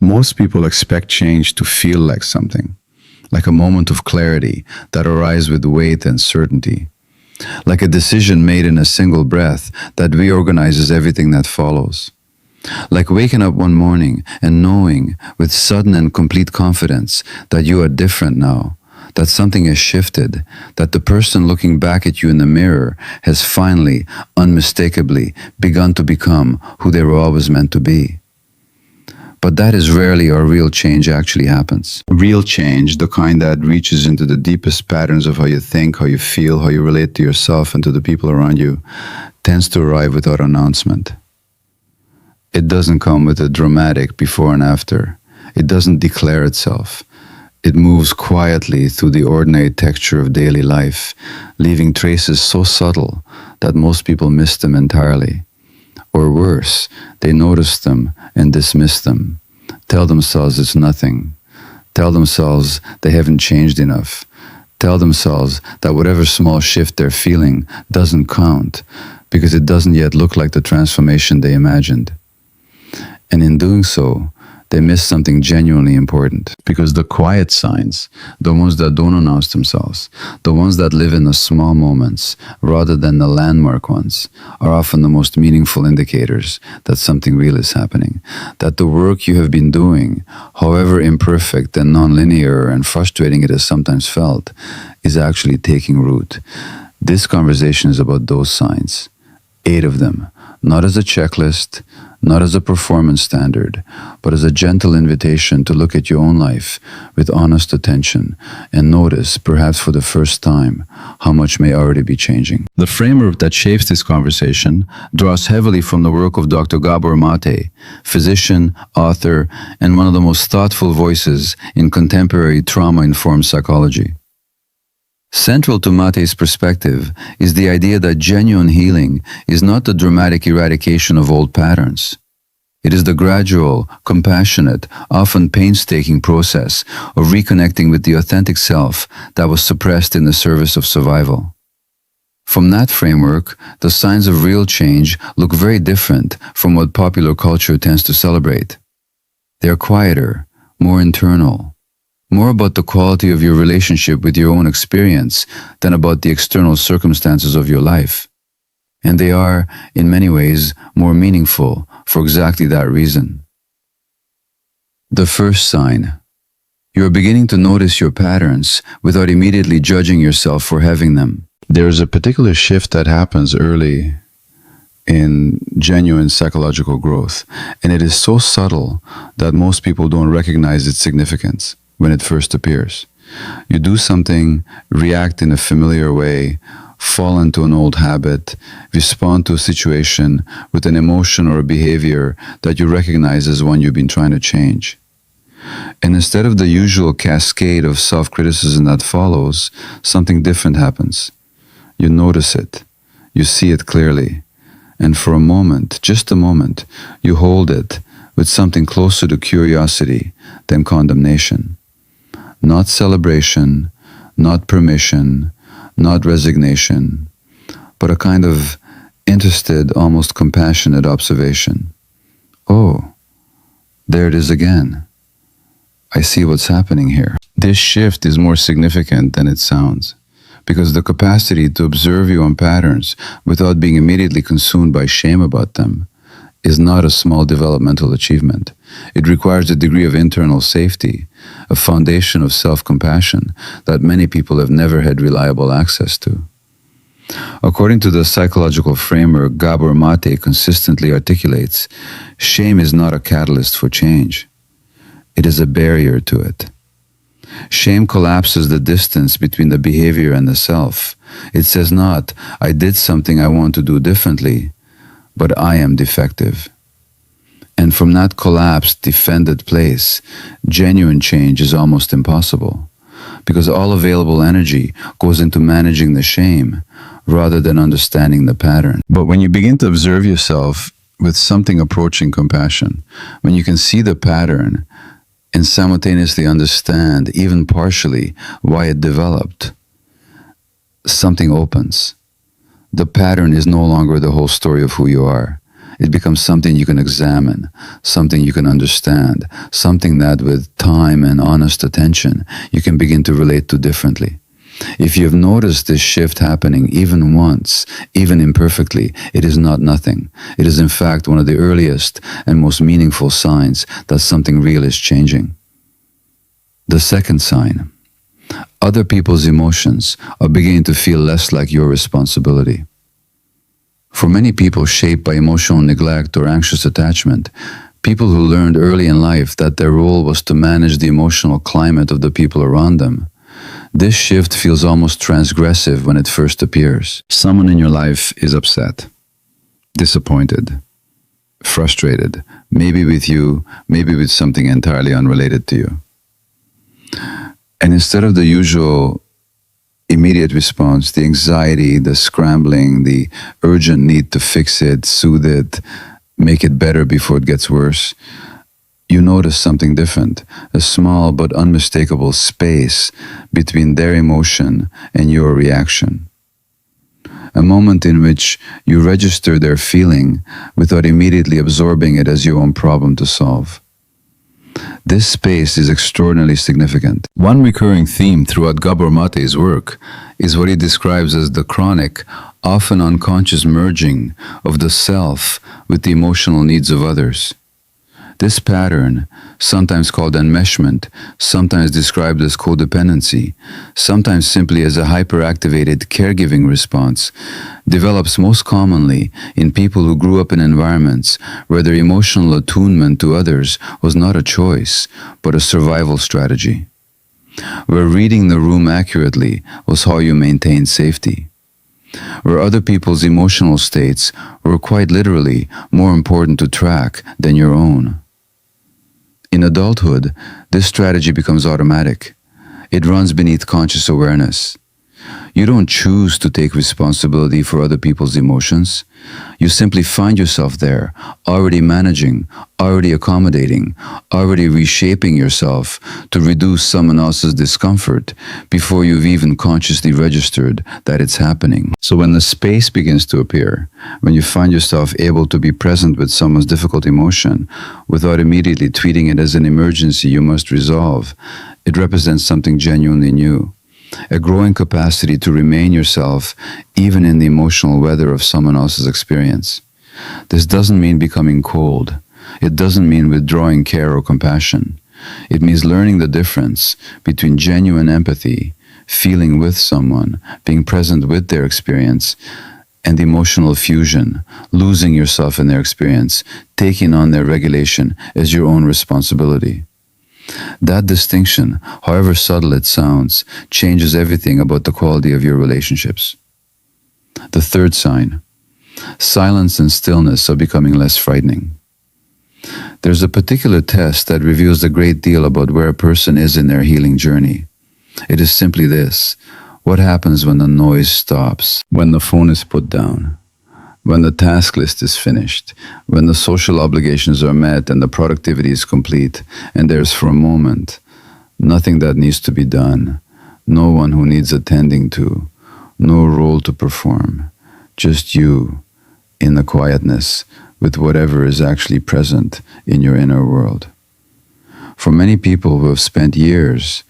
Most people expect change to feel like something, like a moment of clarity that arrives with weight and certainty, like a decision made in a single breath that reorganizes everything that follows. Like waking up one morning and knowing with sudden and complete confidence that you are different now, that something has shifted, that the person looking back at you in the mirror has finally, unmistakably begun to become who they were always meant to be. But that is rarely how real change actually happens. Real change, the kind that reaches into the deepest patterns of how you think, how you feel, how you relate to yourself and to the people around you, tends to arrive without announcement. It doesn't come with a dramatic before and after. It doesn't declare itself. It moves quietly through the ordinary texture of daily life, leaving traces so subtle that most people miss them entirely. Or worse, they notice them and dismiss them, tell themselves it's nothing, tell themselves they haven't changed enough, tell themselves that whatever small shift they're feeling doesn't count because it doesn't yet look like the transformation they imagined. And in doing so, they miss something genuinely important. Because the quiet signs, the ones that don't announce themselves, the ones that live in the small moments rather than the landmark ones, are often the most meaningful indicators that something real is happening. That the work you have been doing, however imperfect and non-linear and frustrating it has sometimes felt, is actually taking root. This conversation is about those signs. 8 of them, not as a checklist, not as a performance standard, but as a gentle invitation to look at your own life with honest attention and notice, perhaps for the first time, how much may already be changing. The framework that shapes this conversation draws heavily from the work of Dr. Gabor Maté, physician, author, and one of the most thoughtful voices in contemporary trauma-informed psychology. Central to Maté's perspective is the idea that genuine healing is not the dramatic eradication of old patterns. It is the gradual, compassionate, often painstaking process of reconnecting with the authentic self that was suppressed in the service of survival. From that framework, the signs of real change look very different from what popular culture tends to celebrate. They are quieter, more internal, more about the quality of your relationship with your own experience than about the external circumstances of your life. And they are, in many ways, more meaningful for exactly that reason. The first sign. You are beginning to notice your patterns without immediately judging yourself for having them. There's a particular shift that happens early in genuine psychological growth, and it is so subtle that most people don't recognize its significance when it first appears. You do something, react in a familiar way, fall into an old habit, respond to a situation with an emotion or a behavior that you recognize as one you've been trying to change. And instead of the usual cascade of self-criticism that follows, something different happens. You notice it, you see it clearly, and for a moment, just a moment, you hold it with something closer to curiosity than condemnation. Not celebration, not permission, not resignation, but a kind of interested, almost compassionate observation. Oh, there it is again. I see what's happening here. This shift is more significant than it sounds, because the capacity to observe your own patterns without being immediately consumed by shame about them is not a small developmental achievement. It requires a degree of internal safety, a foundation of self-compassion that many people have never had reliable access to. According to the psychological framework Gabor Maté consistently articulates, shame is not a catalyst for change. It is a barrier to it. Shame collapses the distance between the behavior and the self. It says not, I did something I want to do differently, but I am defective. And from that collapsed, defended place, genuine change is almost impossible, because all available energy goes into managing the shame rather than understanding the pattern. But when you begin to observe yourself with something approaching compassion, when you can see the pattern and simultaneously understand, even partially, why it developed, something opens. The pattern is no longer the whole story of who you are. It becomes something you can examine, something you can understand, something that with time and honest attention, you can begin to relate to differently. If you have noticed this shift happening even once, even imperfectly, it is not nothing. It is in fact one of the earliest and most meaningful signs that something real is changing. The second sign: other people's emotions are beginning to feel less like your responsibility. For many people shaped by emotional neglect or anxious attachment, people who learned early in life that their role was to manage the emotional climate of the people around them, this shift feels almost transgressive when it first appears. Someone in your life is upset, disappointed, frustrated, maybe with you, maybe with something entirely unrelated to you. And instead of the usual immediate response, the anxiety, the scrambling, the urgent need to fix it, soothe it, make it better before it gets worse, you notice something different, a small but unmistakable space between their emotion and your reaction. A moment in which you register their feeling without immediately absorbing it as your own problem to solve. This space is extraordinarily significant. One recurring theme throughout Gabor Maté's work is what he describes as the chronic, often unconscious merging of the self with the emotional needs of others. This pattern, sometimes called enmeshment, sometimes described as codependency, sometimes simply as a hyperactivated caregiving response, develops most commonly in people who grew up in environments where their emotional attunement to others was not a choice, but a survival strategy, where reading the room accurately was how you maintained safety, where other people's emotional states were quite literally more important to track than your own. In adulthood, this strategy becomes automatic. It runs beneath conscious awareness. You don't choose to take responsibility for other people's emotions. You simply find yourself there, already managing, already accommodating, already reshaping yourself to reduce someone else's discomfort before you've even consciously registered that it's happening. So when the space begins to appear, when you find yourself able to be present with someone's difficult emotion without immediately treating it as an emergency you must resolve, it represents something genuinely new. A growing capacity to remain yourself even in the emotional weather of someone else's experience. This doesn't mean becoming cold. It doesn't mean withdrawing care or compassion. It means learning the difference between genuine empathy, feeling with someone, being present with their experience, and emotional fusion, losing yourself in their experience, taking on their regulation as your own responsibility. That distinction, however subtle it sounds, changes everything about the quality of your relationships. The third sign: silence and stillness are becoming less frightening. There's a particular test that reveals a great deal about where a person is in their healing journey. It is simply this: what happens when the noise stops, when the phone is put down, when the task list is finished, when the social obligations are met and the productivity is complete, and there's for a moment nothing that needs to be done, no one who needs attending to, no role to perform, just you in the quietness with whatever is actually present in your inner world. For many people who have spent years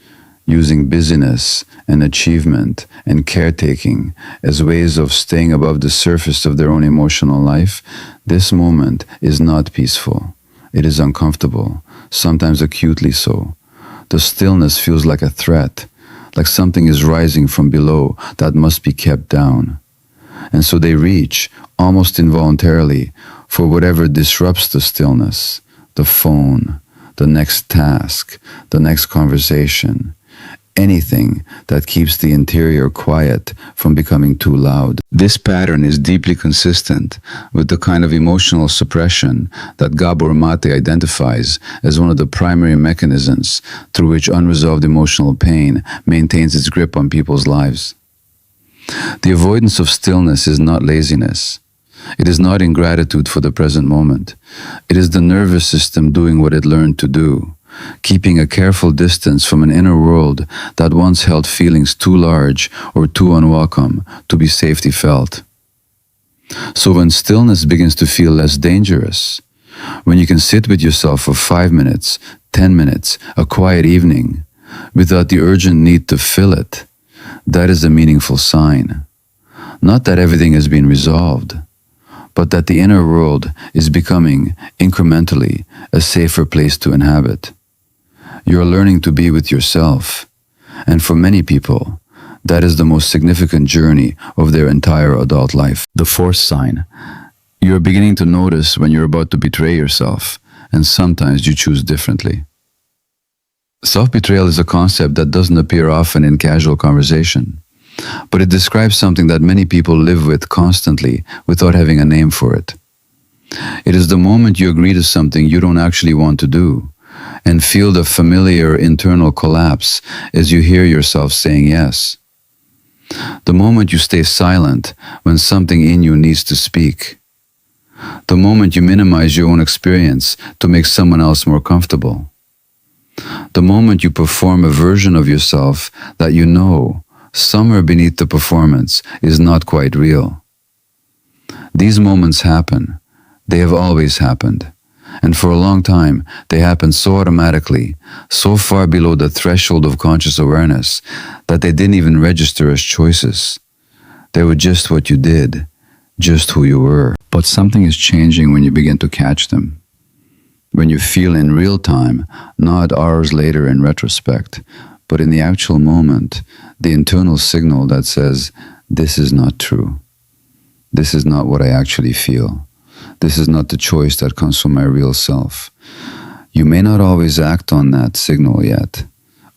using busyness and achievement and caretaking as ways of staying above the surface of their own emotional life, this moment is not peaceful. It is uncomfortable, sometimes acutely so. The stillness feels like a threat, like something is rising from below that must be kept down. And so they reach, almost involuntarily, for whatever disrupts the stillness: the phone, the next task, the next conversation, anything that keeps the interior quiet from becoming too loud. This pattern is deeply consistent with the kind of emotional suppression that Gabor Maté identifies as one of the primary mechanisms through which unresolved emotional pain maintains its grip on people's lives. The avoidance of stillness is not laziness. It is not ingratitude for the present moment. It is the nervous system doing what it learned to do, keeping a careful distance from an inner world that once held feelings too large or too unwelcome to be safely felt. So when stillness begins to feel less dangerous, when you can sit with yourself for 5 minutes, 10 minutes, a quiet evening, without the urgent need to fill it, that is a meaningful sign. Not that everything has been resolved, but that the inner world is becoming incrementally a safer place to inhabit. You're learning to be with yourself, and for many people, that is the most significant journey of their entire adult life. The fourth sign, you're beginning to notice when you're about to betray yourself, and sometimes you choose differently. Self-betrayal is a concept that doesn't appear often in casual conversation, but it describes something that many people live with constantly without having a name for it. It is the moment you agree to something you don't actually want to do, and feel the familiar internal collapse as you hear yourself saying yes. The moment you stay silent when something in you needs to speak. The moment you minimize your own experience to make someone else more comfortable. The moment you perform a version of yourself that you know, somewhere beneath the performance, is not quite real. These moments happen. They have always happened. And for a long time, they happen so automatically, so far below the threshold of conscious awareness, that they didn't even register as choices. They were just what you did, just who you were. But something is changing when you begin to catch them. When you feel in real time, not hours later in retrospect, but in the actual moment, the internal signal that says, this is not true. This is not what I actually feel. This is not the choice that comes from my real self. You may not always act on that signal yet.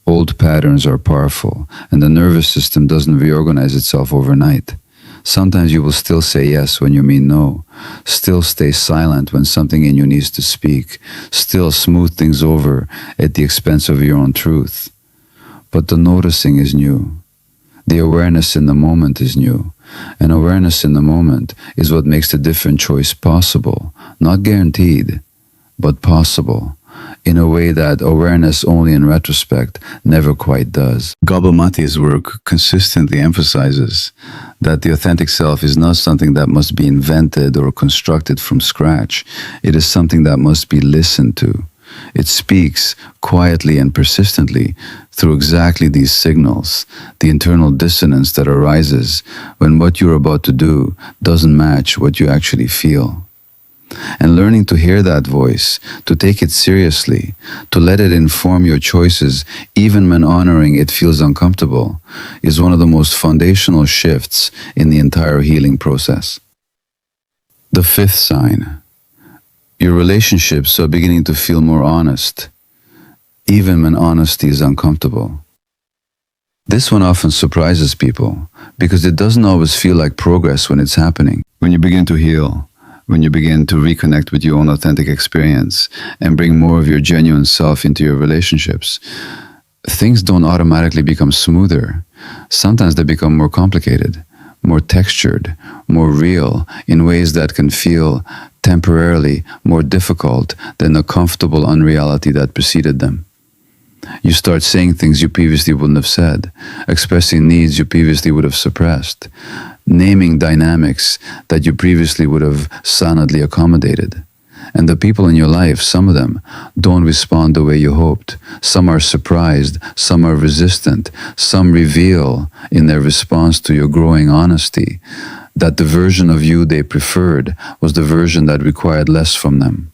Old patterns are powerful, and the nervous system doesn't reorganize itself overnight. Sometimes you will still say yes when you mean no, still stay silent when something in you needs to speak, still smooth things over at the expense of your own truth. But the noticing is new. The awareness in the moment is new. And awareness in the moment is what makes the different choice possible, not guaranteed, but possible, in a way that awareness only in retrospect never quite does. Gabor Maté's work consistently emphasizes that the authentic self is not something that must be invented or constructed from scratch. It is something that must be listened to. It speaks quietly and persistently through exactly these signals, the internal dissonance that arises when what you're about to do doesn't match what you actually feel. And learning to hear that voice, to take it seriously, to let it inform your choices even when honoring it feels uncomfortable, is one of the most foundational shifts in the entire healing process. The fifth sign. Your relationships are beginning to feel more honest, even when honesty is uncomfortable. This one often surprises people because it doesn't always feel like progress when it's happening. When you begin to heal, when you begin to reconnect with your own authentic experience and bring more of your genuine self into your relationships, things don't automatically become smoother. Sometimes they become more complicated, more textured, more real, in ways that can feel temporarily more difficult than the comfortable unreality that preceded them. You start saying things you previously wouldn't have said, expressing needs you previously would have suppressed, naming dynamics that you previously would have silently accommodated. And the people in your life, some of them, don't respond the way you hoped. Some are surprised, some are resistant, some reveal in their response to your growing honesty that the version of you they preferred was the version that required less from them.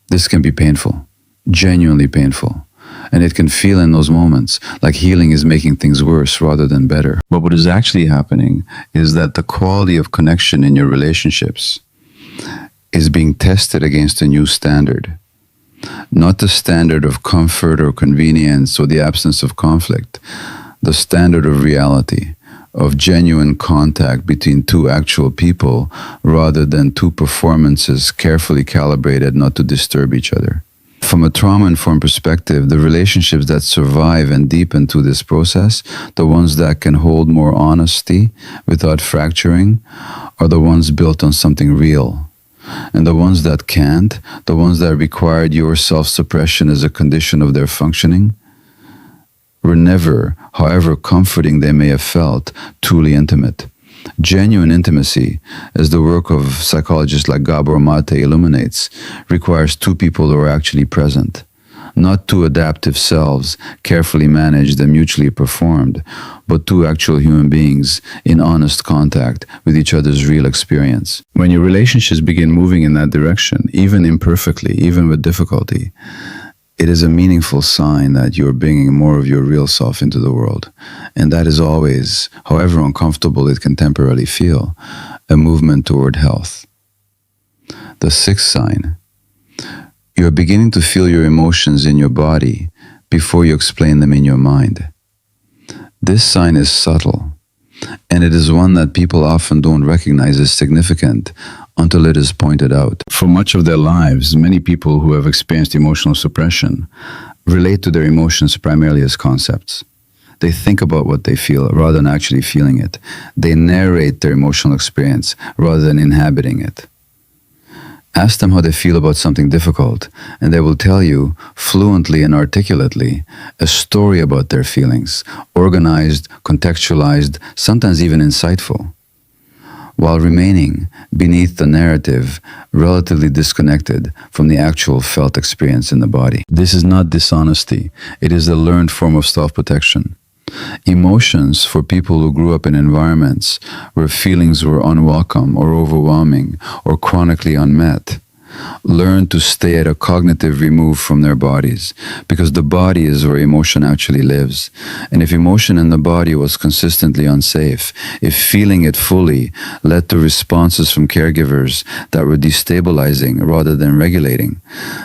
This can be painful, genuinely painful. And it can feel in those moments like healing is making things worse rather than better. But what is actually happening is that the quality of connection in your relationships is being tested against a new standard. Not the standard of comfort or convenience or the absence of conflict, the standard of reality, of genuine contact between two actual people rather than two performances carefully calibrated not to disturb each other. From a trauma-informed perspective, the relationships that survive and deepen through this process, the ones that can hold more honesty without fracturing, are the ones built on something real. And the ones that can't, the ones that required your self-suppression as a condition of their functioning, were never, however comforting they may have felt, truly intimate. Genuine intimacy, as the work of psychologists like Gabor Maté illuminates, requires two people who are actually present. Not two adaptive selves, carefully managed and mutually performed, but two actual human beings in honest contact with each other's real experience. When your relationships begin moving in that direction, even imperfectly, even with difficulty, it is a meaningful sign that you're bringing more of your real self into the world. And that is always, however uncomfortable it can temporarily feel, a movement toward health. The sixth sign: you're beginning to feel your emotions in your body before you explain them in your mind. This sign is subtle, and it is one that people often don't recognize as significant until it is pointed out. For much of their lives, many people who have experienced emotional suppression relate to their emotions primarily as concepts. They think about what they feel rather than actually feeling it. They narrate their emotional experience rather than inhabiting it. Ask them how they feel about something difficult, and they will tell you, fluently and articulately, a story about their feelings, organized, contextualized, sometimes even insightful, while remaining beneath the narrative, relatively disconnected from the actual felt experience in the body. This is not dishonesty. It is a learned form of self-protection. Emotions, for people who grew up in environments where feelings were unwelcome or overwhelming or chronically unmet, learn to stay at a cognitive remove from their bodies, because the body is where emotion actually lives. And if emotion in the body was consistently unsafe, if feeling it fully led to responses from caregivers that were destabilizing rather than regulating,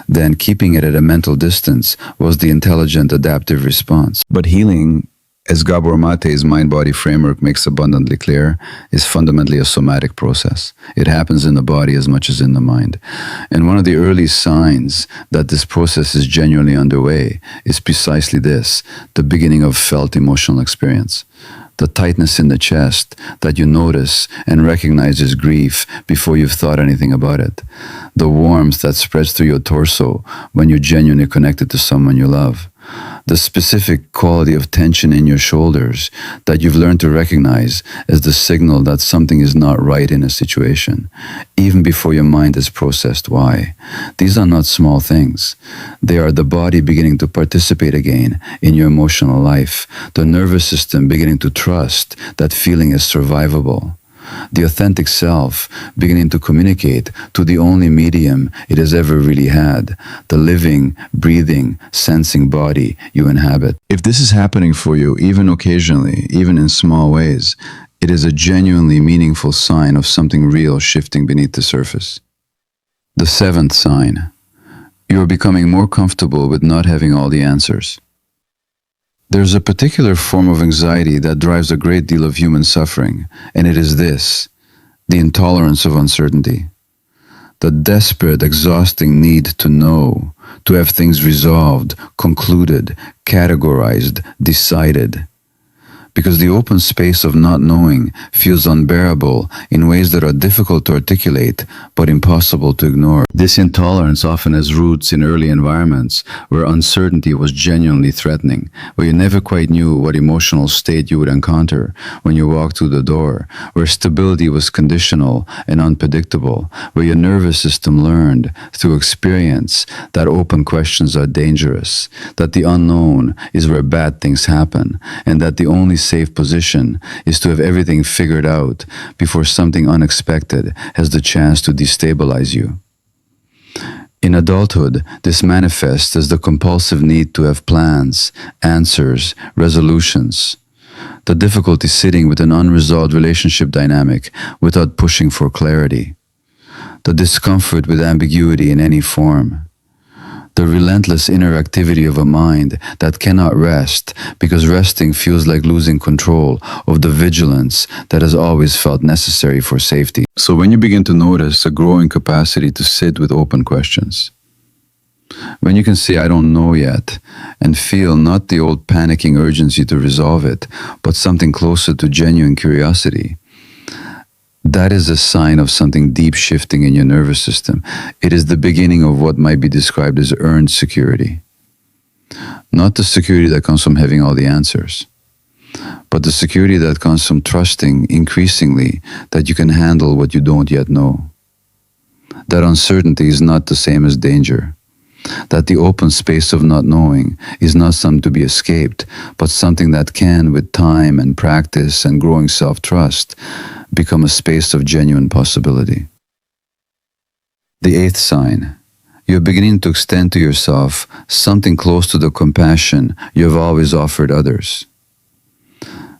then keeping it at a mental distance was the intelligent adaptive response. But healing, as Gabor Maté's mind-body framework makes abundantly clear, is fundamentally a somatic process. It happens in the body as much as in the mind. And one of the early signs that this process is genuinely underway is precisely this: the beginning of felt emotional experience. The tightness in the chest that you notice and recognize as grief before you've thought anything about it. The warmth that spreads through your torso when you're genuinely connected to someone you love. The specific quality of tension in your shoulders that you've learned to recognize as the signal that something is not right in a situation, even before your mind has processed why. These are not small things. They are the body beginning to participate again in your emotional life, the nervous system beginning to trust that feeling is survivable. The authentic self beginning to communicate to the only medium it has ever really had, the living, breathing, sensing body you inhabit. If this is happening for you, even occasionally, even in small ways, it is a genuinely meaningful sign of something real shifting beneath the surface. The seventh sign: you are becoming more comfortable with not having all the answers. There's a particular form of anxiety that drives a great deal of human suffering, and it is this: the intolerance of uncertainty. The desperate, exhausting need to know, to have things resolved, concluded, categorized, decided. Because the open space of not knowing feels unbearable in ways that are difficult to articulate but impossible to ignore. This intolerance often has roots in early environments where uncertainty was genuinely threatening, where you never quite knew what emotional state you would encounter when you walked through the door, where stability was conditional and unpredictable, where your nervous system learned through experience that open questions are dangerous, that the unknown is where bad things happen, and that the only safe position is to have everything figured out before something unexpected has the chance to destabilize you. In adulthood, this manifests as the compulsive need to have plans, answers, resolutions. The difficulty sitting with an unresolved relationship dynamic without pushing for clarity. The discomfort with ambiguity in any form. The relentless inner activity of a mind that cannot rest because resting feels like losing control of the vigilance that has always felt necessary for safety. So when you begin to notice a growing capacity to sit with open questions, when you can say, "I don't know yet," and feel not the old panicking urgency to resolve it, but something closer to genuine curiosity, that is a sign of something deep shifting in your nervous system. It is the beginning of what might be described as earned security. Not the security that comes from having all the answers, but the security that comes from trusting increasingly that you can handle what you don't yet know. That uncertainty is not the same as danger. That the open space of not knowing is not something to be escaped, but something that can, with time and practice and growing self-trust, become a space of genuine possibility. The eighth sign. You're beginning to extend to yourself something close to the compassion you have always offered others.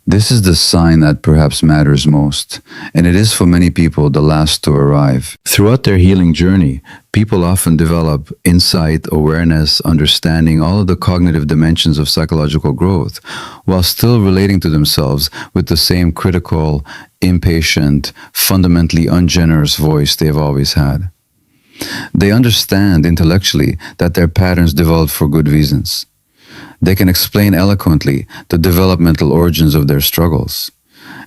This is the sign that perhaps matters most, and it is for many people the last to arrive. Throughout their healing journey, people often develop insight, awareness, understanding, all of the cognitive dimensions of psychological growth, while still relating to themselves with the same critical, impatient, fundamentally ungenerous voice they have always had. They understand intellectually that their patterns developed for good reasons. They can explain eloquently the developmental origins of their struggles.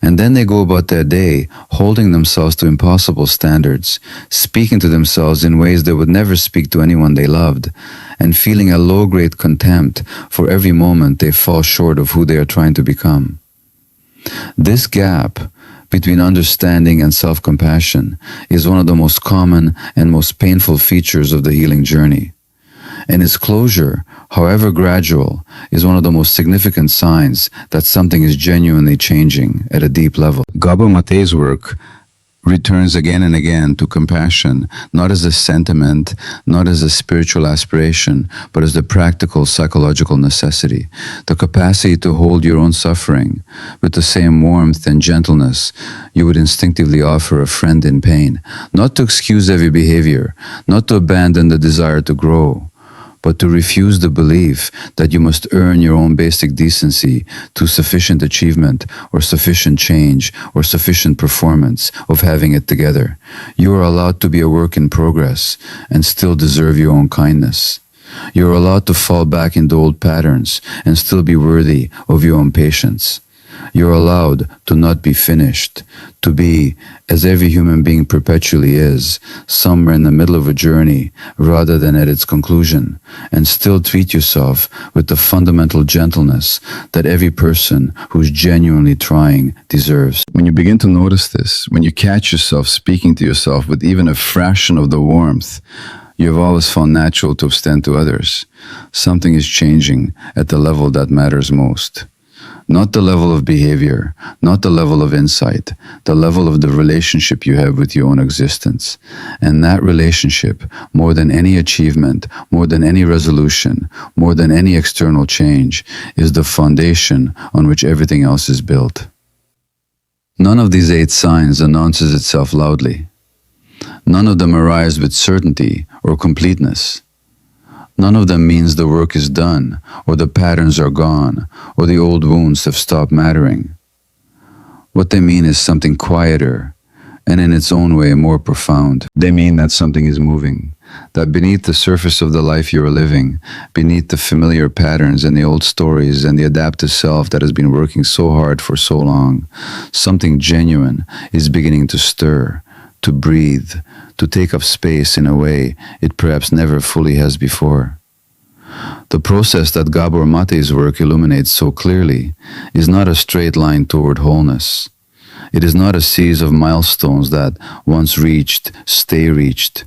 And then they go about their day holding themselves to impossible standards, speaking to themselves in ways they would never speak to anyone they loved, and feeling a low-grade contempt for every moment they fall short of who they are trying to become. This gap between understanding and self-compassion is one of the most common and most painful features of the healing journey. And its closure, however gradual, is one of the most significant signs that something is genuinely changing at a deep level. Gabor Maté's work returns again and again to compassion, not as a sentiment, not as a spiritual aspiration, but as the practical psychological necessity, the capacity to hold your own suffering with the same warmth and gentleness you would instinctively offer a friend in pain, not to excuse every behavior, not to abandon the desire to grow, but to refuse the belief that you must earn your own basic decency through sufficient achievement or sufficient change or sufficient performance of having it together. You are allowed to be a work in progress and still deserve your own kindness. You are allowed to fall back into old patterns and still be worthy of your own patience. You're allowed to not be finished, to be, as every human being perpetually is, somewhere in the middle of a journey rather than at its conclusion, and still treat yourself with the fundamental gentleness that every person who's genuinely trying deserves. When you begin to notice this, when you catch yourself speaking to yourself with even a fraction of the warmth you have always found natural to extend to others, something is changing at the level that matters most. Not the level of behavior, not the level of insight, the level of the relationship you have with your own existence. And that relationship, more than any achievement, more than any resolution, more than any external change, is the foundation on which everything else is built. None of these 8 signs announces itself loudly. None of them arrives with certainty or completeness. None of them means the work is done, or the patterns are gone, or the old wounds have stopped mattering. What they mean is something quieter, and in its own way more profound. They mean that something is moving, that beneath the surface of the life you are living, beneath the familiar patterns and the old stories and the adaptive self that has been working so hard for so long, something genuine is beginning to stir, to breathe, to take up space in a way it perhaps never fully has before. The process that Gabor Maté's work illuminates so clearly is not a straight line toward wholeness. It is not a series of milestones that, once reached, stay reached.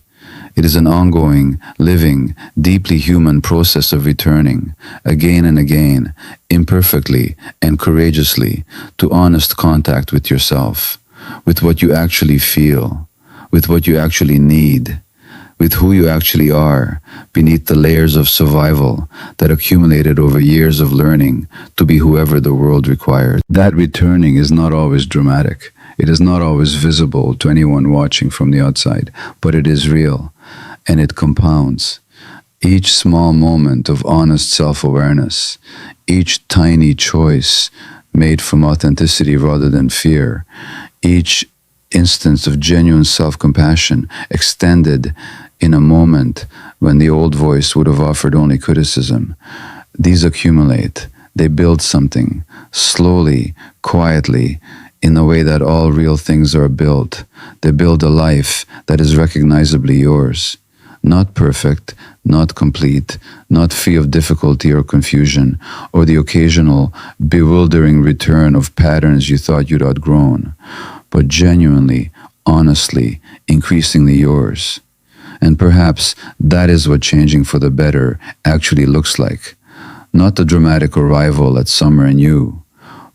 It is an ongoing, living, deeply human process of returning, again and again, imperfectly and courageously, to honest contact with yourself, with what you actually feel, with what you actually need, with who you actually are, beneath the layers of survival that accumulated over years of learning to be whoever the world required. That returning is not always dramatic. It is not always visible to anyone watching from the outside, but it is real, and it compounds. Each small moment of honest self-awareness, each tiny choice made from authenticity rather than fear, each instance of genuine self-compassion extended in a moment when the old voice would have offered only criticism. These accumulate. They build something, slowly, quietly, in the way that all real things are built. They build a life that is recognizably yours. Not perfect, not complete, not free of difficulty or confusion, or the occasional bewildering return of patterns you thought you'd outgrown, but genuinely, honestly, increasingly yours. And perhaps that is what changing for the better actually looks like. Not the dramatic arrival at summer in you,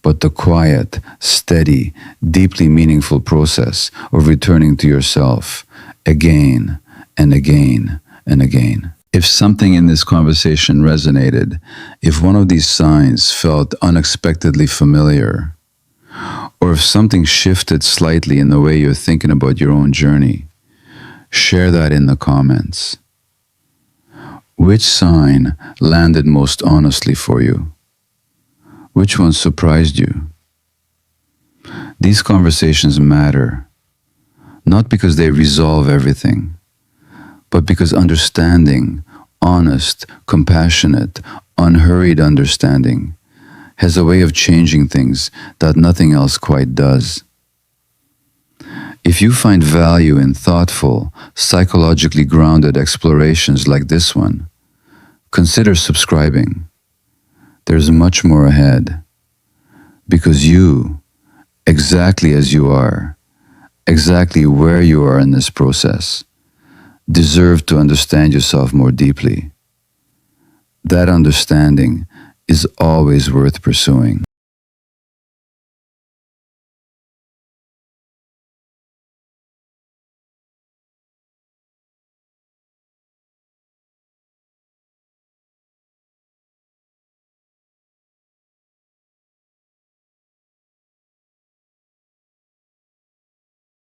but the quiet, steady, deeply meaningful process of returning to yourself again and again and again. If something in this conversation resonated, if one of these signs felt unexpectedly familiar, or if something shifted slightly in the way you're thinking about your own journey, share that in the comments. Which sign landed most honestly for you? Which one surprised you? These conversations matter, not because they resolve everything, but because understanding, honest, compassionate, unhurried understanding, has a way of changing things that nothing else quite does. If you find value in thoughtful, psychologically grounded explorations like this one, consider subscribing. There's much more ahead, because you, exactly as you are, exactly where you are in this process, deserve to understand yourself more deeply. That understanding is always worth pursuing.